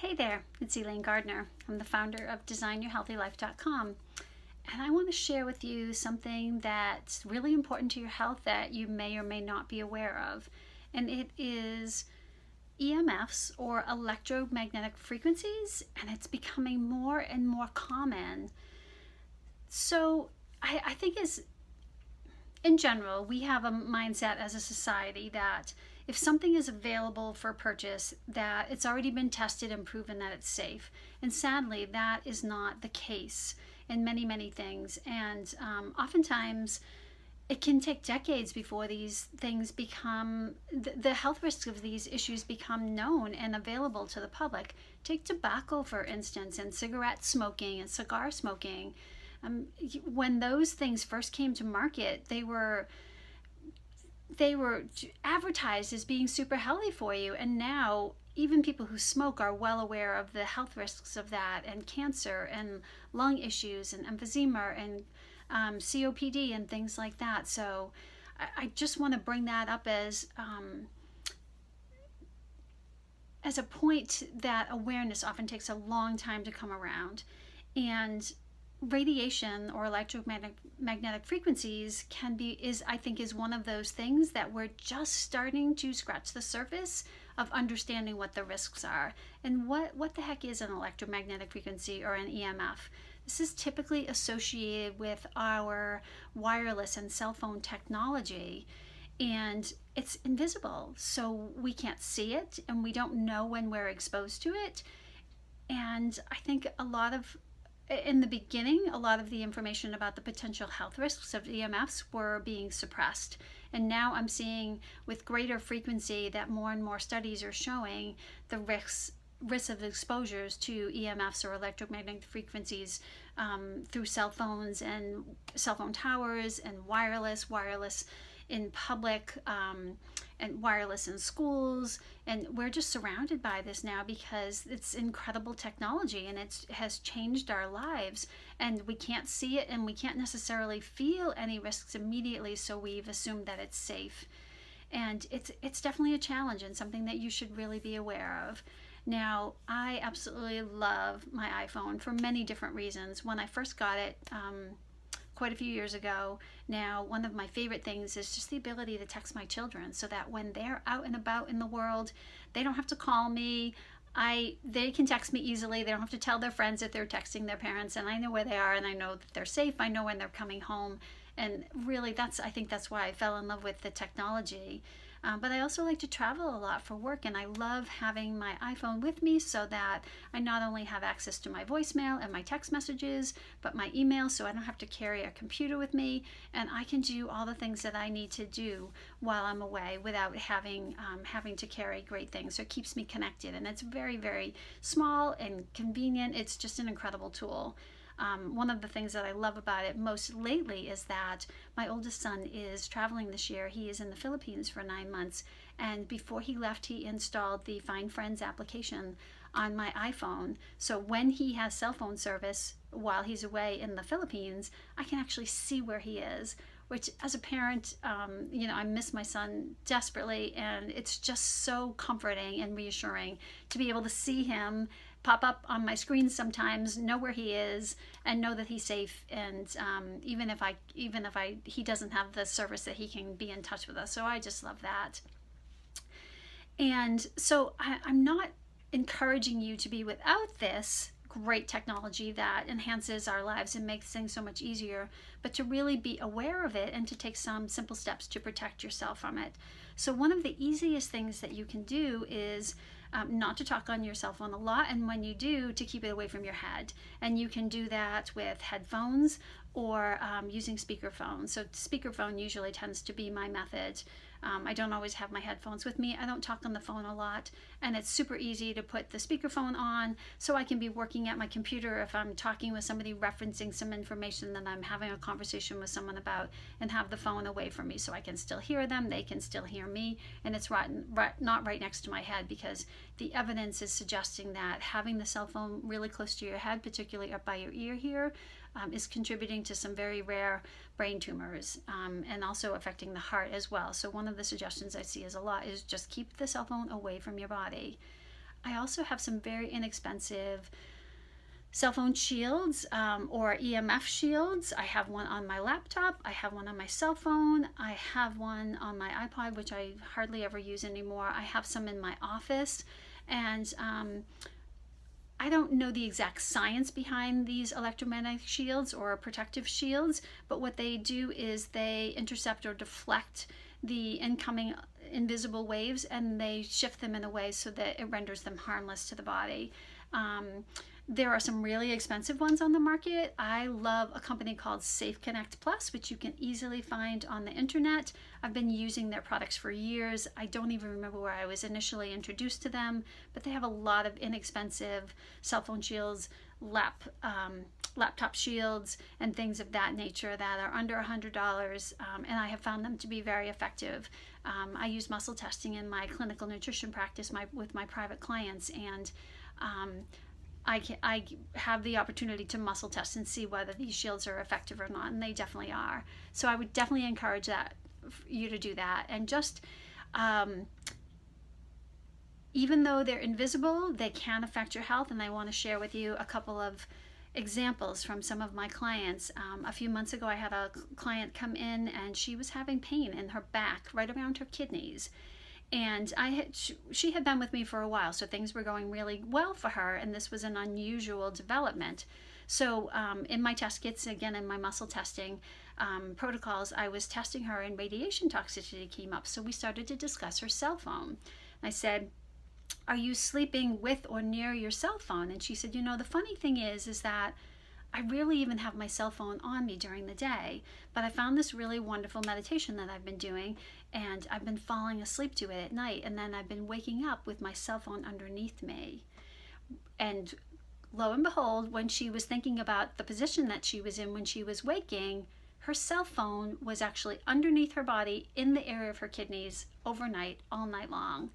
Hey there, it's Elaine Gardner. I'm the founder of DesignYourHealthyLife.com, and I want to share with you something that's really important to your health that you may or may not be aware of. And it is EMFs, or electromagnetic frequencies, and it's becoming more and more common. So I think is in general, we have a mindset as a society that if something is available for purchase, that it's already been tested and proven that it's safe. And sadly, that is not the case in many, many things. And oftentimes, it can take decades before these things become, the health risks of these issues become known and available to the public. Take tobacco, for instance, and cigarette smoking and cigar smoking. When those things first came to market, they were advertised as being super healthy for you, and now even people who smoke are well aware of the health risks of that, and cancer and lung issues and emphysema and COPD and things like that. So I just want to bring that up as a point that awareness often takes a long time to come around. And radiation or electromagnetic frequencies is one of those things that we're just starting to scratch the surface of understanding what the risks are. And what the heck is an electromagnetic frequency or an EMF? This is typically associated with our wireless and cell phone technology, and it's invisible, so we can't see it and we don't know when we're exposed to it. And I think in the beginning, a lot of the information about the potential health risks of EMFs were being suppressed. And now I'm seeing with greater frequency that more and more studies are showing the risks of exposures to EMFs or electromagnetic frequencies through cell phones and cell phone towers and wireless in public, and wireless in schools. And we're just surrounded by this now because it's incredible technology, and it has changed our lives, and we can't see it and we can't necessarily feel any risks immediately, so we've assumed that it's safe. And it's definitely a challenge and something that you should really be aware of. Now, I absolutely love my iPhone for many different reasons. When I first got it, quite a few years ago now, one of my favorite things is just the ability to text my children so that when they're out and about in the world, they don't have to call me. They can text me easily. They don't have to tell their friends that they're texting their parents, and I know where they are, and I know that they're safe. I know when they're coming home. And really, I think that's why I fell in love with the technology. But I also like to travel a lot for work, and I love having my iPhone with me so that I not only have access to my voicemail and my text messages, but my email, so I don't have to carry a computer with me, and I can do all the things that I need to do while I'm away without having to carry great things. So it keeps me connected, and it's very, very small and convenient. It's just an incredible tool. One of the things that I love about it most lately is that my oldest son is traveling this year. He is in the Philippines for 9 months, and before he left, he installed the Find Friends application on my iPhone. So when he has cell phone service while he's away in the Philippines, I can actually see where he is, which as a parent, I miss my son desperately, and it's just so comforting and reassuring to be able to see him pop up on my screen sometimes, know where he is, and know that he's safe. And even if he doesn't have the service, that he can be in touch with us. So I just love that. And so I'm not encouraging you to be without this great technology that enhances our lives and makes things so much easier, but to really be aware of it and to take some simple steps to protect yourself from it. So one of the easiest things that you can do is not to talk on your cell phone a lot, and when you do, to keep it away from your head. And you can do that with headphones or using speakerphone. So speakerphone usually tends to be my method. I don't always have my headphones with me. I don't talk on the phone a lot, and it's super easy to put the speakerphone on so I can be working at my computer if I'm talking with somebody, referencing some information that I'm having a conversation with someone about, and have the phone away from me so I can still hear them, they can still hear me, and it's not right next to my head, because the evidence is suggesting that having the cell phone really close to your head, particularly up by your ear here, is contributing to some very rare brain tumors, and also affecting the heart as well. So one of the suggestions I see is just keep the cell phone away from your body. I also have some very inexpensive cell phone shields, or EMF shields. I have one on my laptop, I have one on my cell phone, I have one on my iPod, which I hardly ever use anymore. I have some in my office, and I don't know the exact science behind these electromagnetic shields or protective shields, but what they do is they intercept or deflect the incoming invisible waves, and they shift them in a way so that it renders them harmless to the body. There are some really expensive ones on the market. I love a company called Safe Connect Plus, which you can easily find on the internet. I've been using their products for years. I don't even remember where I was initially introduced to them, but they have a lot of inexpensive cell phone shields, laptop shields, and things of that nature that are under $100, and I have found them to be very effective. I use muscle testing in my clinical nutrition practice with my private clients, and I have the opportunity to muscle test and see whether these shields are effective or not, and they definitely are. So I would definitely encourage you to do that. And just even though they're invisible, they can affect your health, and I want to share with you a couple of examples from some of my clients. A few months ago, I had a client come in, and she was having pain in her back, right around her kidneys. And she had been with me for a while, so things were going really well for her, and this was an unusual development. So in my test kits, again, in my muscle testing protocols, I was testing her, and radiation toxicity came up. So we started to discuss her cell phone. I said, "Are you sleeping with or near your cell phone?" And she said, "The funny thing is that I rarely even have my cell phone on me during the day, but I found this really wonderful meditation that I've been doing, and I've been falling asleep to it at night, and then I've been waking up with my cell phone underneath me." And lo and behold, when she was thinking about the position that she was in when she was waking, her cell phone was actually underneath her body in the area of her kidneys overnight, all night long.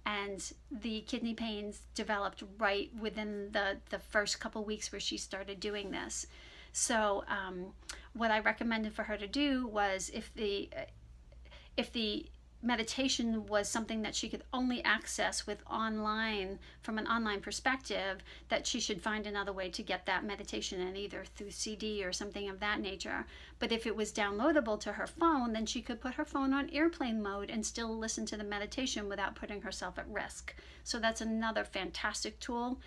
And the kidney pains developed right within the first couple weeks where she started doing this. So what I recommended for her to do was, if the meditation was something that she could only access from an online perspective, that she should find another way to get that meditation in, either through CD or something of that nature. But if it was downloadable to her phone, then she could put her phone on airplane mode and still listen to the meditation without putting herself at risk. So that's another fantastic tool.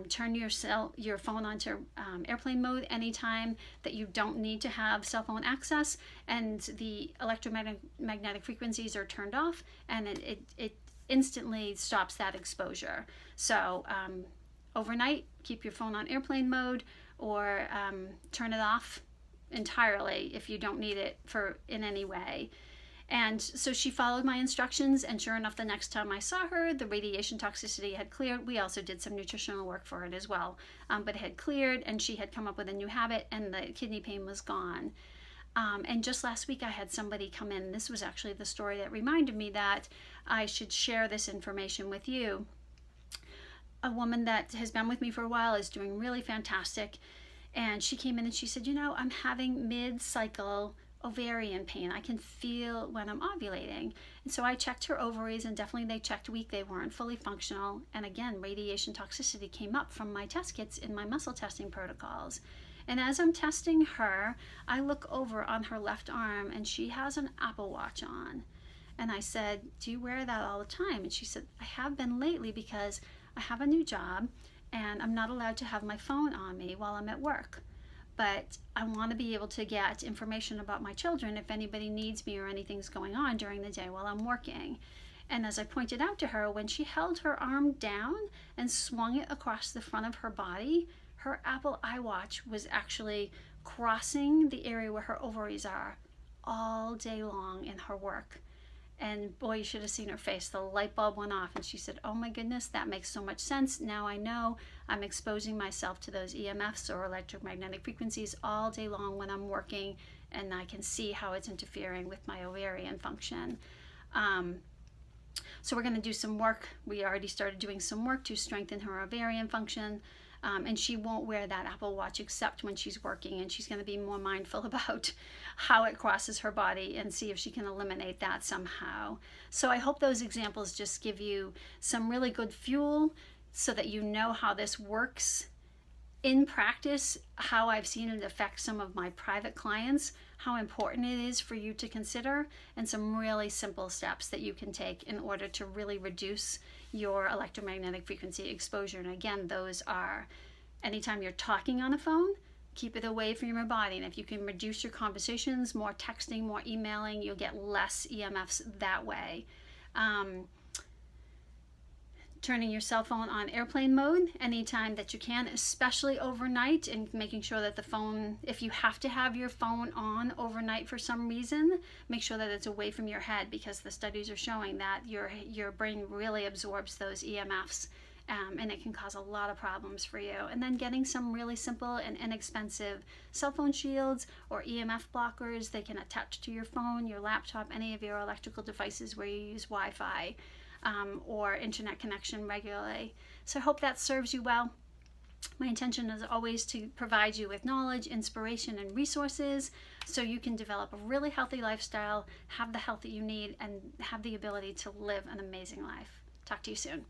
Turn your phone onto airplane mode anytime that you don't need to have cell phone access, and the electromagnetic frequencies are turned off, and it instantly stops that exposure. So overnight, keep your phone on airplane mode, or turn it off entirely if you don't need it in any way. And so she followed my instructions, and sure enough, the next time I saw her, the radiation toxicity had cleared. We also did some nutritional work for it as well, but it had cleared, and she had come up with a new habit, and the kidney pain was gone. And just last week, I had somebody come in. This was actually the story that reminded me that I should share this information with you. A woman that has been with me for a while is doing really fantastic, and she came in and she said, "I'm having mid-cycle ovarian pain. I can feel when I'm ovulating." And so I checked her ovaries, and definitely they checked weak. They weren't fully functional. And again, radiation toxicity came up from my test kits in my muscle testing protocols. And as I'm testing her, I look over on her left arm, and she has an Apple Watch on. And I said, "Do you wear that all the time?" And she said, "I have been lately because I have a new job, and I'm not allowed to have my phone on me while I'm at work. But I want to be able to get information about my children if anybody needs me or anything's going on during the day while I'm working." And as I pointed out to her, when she held her arm down and swung it across the front of her body, her Apple iWatch was actually crossing the area where her ovaries are all day long in her work. And boy, you should have seen her face. The light bulb went off, and she said, "Oh my goodness, that makes so much sense. Now I know I'm exposing myself to those EMFs or electromagnetic frequencies all day long when I'm working, and I can see how it's interfering with my ovarian function." So we're going to do some work. We already started doing some work to strengthen her ovarian function. And she won't wear that Apple Watch except when she's working, and she's going to be more mindful about how it crosses her body and see if she can eliminate that somehow. So I hope those examples just give you some really good fuel so that you know how this works in practice, how I've seen it affect some of my private clients, how important it is for you to consider, and some really simple steps that you can take in order to really reduce your electromagnetic frequency exposure. And again, those are anytime you're talking on a phone, keep it away from your body. And if you can reduce your conversations, more texting, more emailing, you'll get less EMFs that way. Turning your cell phone on airplane mode anytime that you can, especially overnight, and making sure that the phone, if you have to have your phone on overnight for some reason, make sure that it's away from your head, because the studies are showing that your brain really absorbs those EMFs, and it can cause a lot of problems for you. And then getting some really simple and inexpensive cell phone shields or EMF blockers. They can attach to your phone, your laptop, any of your electrical devices where you use Wi-Fi. Or internet connection regularly. So I hope that serves you well. My intention is always to provide you with knowledge, inspiration, and resources so you can develop a really healthy lifestyle, have the health that you need, and have the ability to live an amazing life. Talk to you soon.